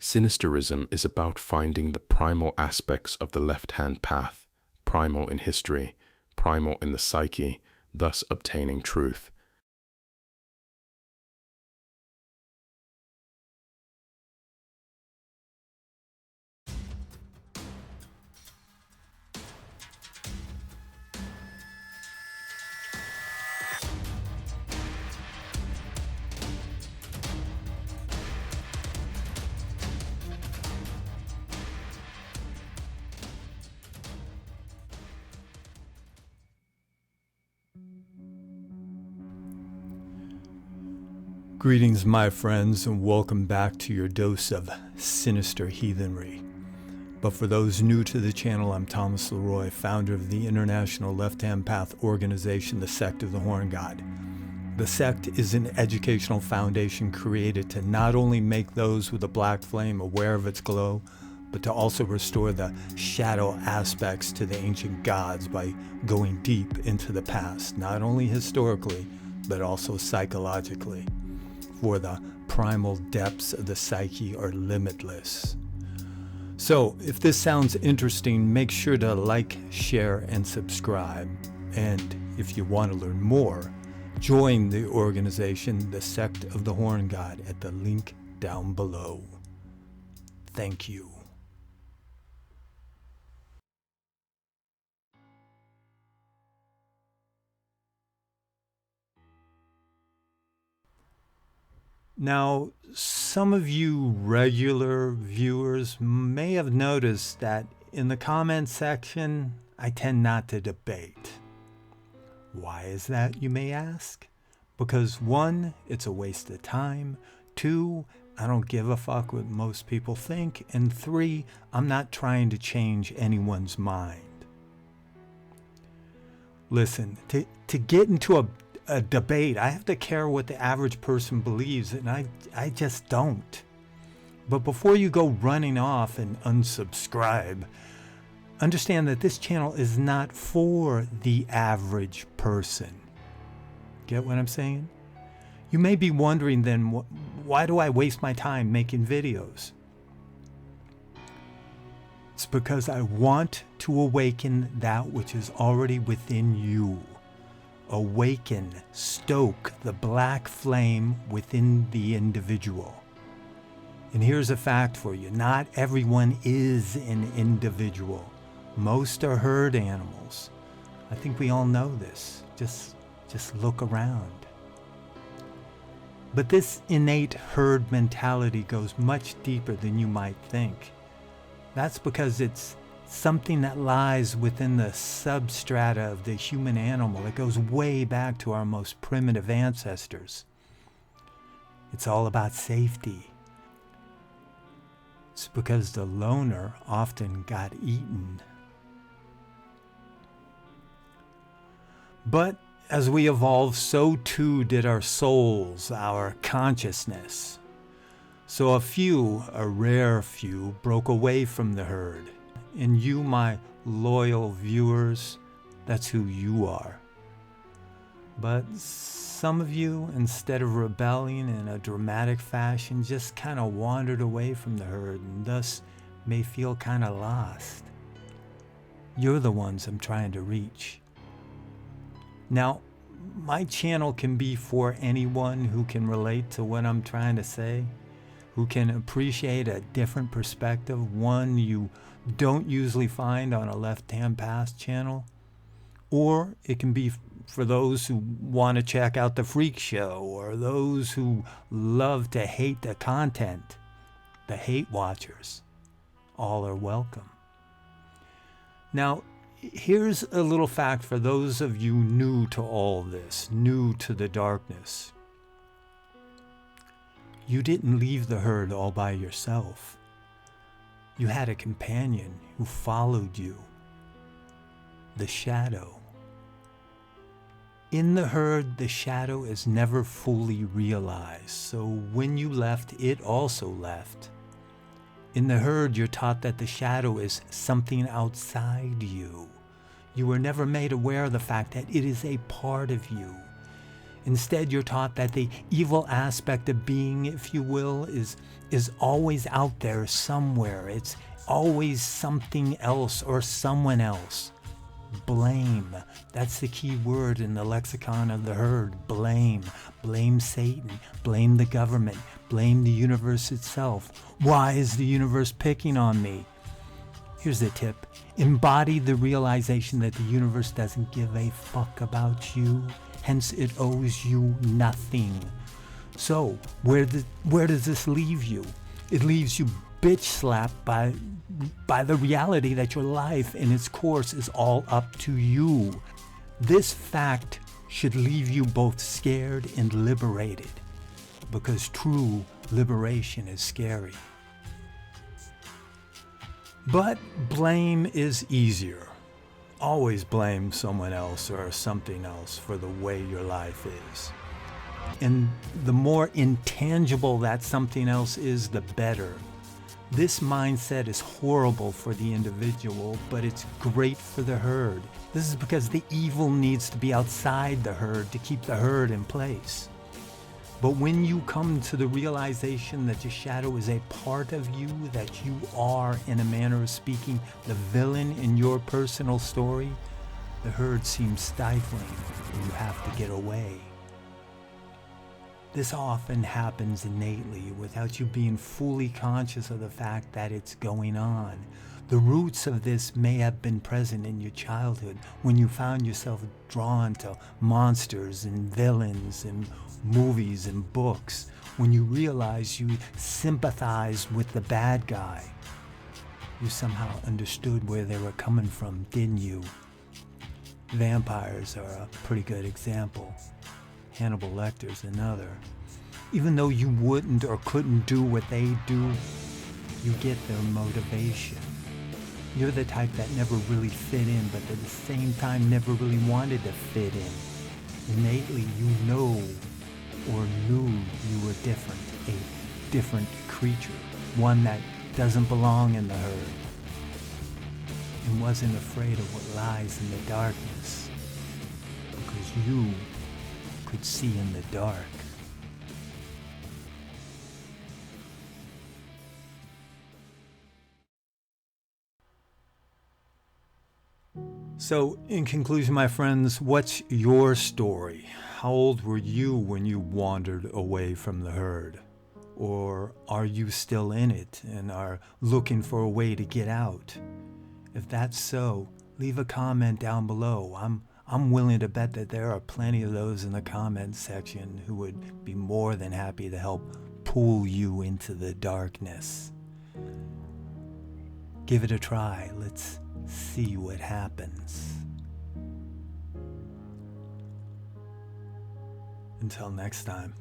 Sinisterism is about finding the primal aspects of the left-hand path, primal in history, primal in the psyche, thus obtaining truth. Greetings, my friends, and welcome back to your dose of sinister heathenry. But for those new to the channel, I'm Thomas Leroy, founder of the International Left-Hand Path organization, the Sect of the Horn God. The sect is an educational foundation created to not only make those with a black flame aware of its glow, but to also restore the shadow aspects to the ancient gods by going deep into the past, not only historically, but also psychologically. For the primal depths of the psyche are limitless. So, if this sounds interesting, make sure to like, share, and subscribe. And if you want to learn more, join the organization, the Sect of the Horn God, at the link down below. Thank you. Now, some of you regular viewers may have noticed that in the comment section, I tend not to debate. Why is that, you may ask? Because 1, it's a waste of time. 2, I don't give a fuck what most people think. And 3, I'm not trying to change anyone's mind. Listen, to get into a debate, I have to care what the average person believes, and I just don't. But before you go running off and unsubscribe, understand that this channel is not for the average person. Get what I'm saying? You may be wondering then, why do I waste my time making videos? It's because I want to awaken that which is already within you. Awaken, stoke the black flame within the individual. And here's a fact for you. Not everyone is an individual. Most are herd animals. I think we all know this. Just look around. But this innate herd mentality goes much deeper than you might think. That's because it's something that lies within the substrata of the human animal. It goes way back to our most primitive ancestors. It's all about safety. It's because the loner often got eaten. But as we evolved, so too did our souls, our consciousness. So a rare few, broke away from the herd. And you, my loyal viewers, that's who you are. But some of you, instead of rebelling in a dramatic fashion, just kind of wandered away from the herd and thus may feel kind of lost. You're the ones I'm trying to reach. Now, my channel can be for anyone who can relate to what I'm trying to say, who can appreciate a different perspective, one you don't usually find on a left-hand path channel. Or it can be for those who want to check out the freak show, or those who love to hate the content, the hate watchers. All are welcome. Now, here's a little fact for those of you new to all this, new to the darkness. You didn't leave the herd all by yourself. You had a companion who followed you, the shadow. In the herd, the shadow is never fully realized, so when you left, it also left. In the herd, you're taught that the shadow is something outside you. You were never made aware of the fact that it is a part of you. Instead, you're taught that the evil aspect of being, if you will, is always out there somewhere. It's always something else or someone else. Blame. That's the key word in the lexicon of the herd. Blame. Blame Satan. Blame the government. Blame the universe itself. Why is the universe picking on me? Here's the tip. Embody the realization that the universe doesn't give a fuck about you. Hence, it owes you nothing. So, where does this leave you? It leaves you bitch slapped by the reality that your life and its course is all up to you. This fact should leave you both scared and liberated, because true liberation is scary. But blame is easier. Always blame someone else or something else for the way your life is. And the more intangible that something else is, the better. This mindset is horrible for the individual, but it's great for the herd. This is because the evil needs to be outside the herd to keep the herd in place. But when you come to the realization that your shadow is a part of you, that you are, in a manner of speaking, the villain in your personal story, the herd seems stifling and you have to get away. This often happens innately without you being fully conscious of the fact that it's going on. The roots of this may have been present in your childhood when you found yourself drawn to monsters and villains and movies and books, when you realized you sympathized with the bad guy. You somehow understood where they were coming from, didn't you? Vampires are a pretty good example. Hannibal Lecter's another. Even though you wouldn't or couldn't do what they do, you get their motivation. You're the type that never really fit in, but at the same time never really wanted to fit in. Innately, you know or knew you were different, a different creature, one that doesn't belong in the herd, and wasn't afraid of what lies in the darkness, because you could see in the dark. So, in conclusion, my friends, what's your story? How old were you when you wandered away from the herd? Or are you still in it and are looking for a way to get out? If that's so, leave a comment down below. I'm willing to bet that there are plenty of those in the comment section who would be more than happy to help pull you into the darkness. Give it a try. Let's see what happens. Until next time.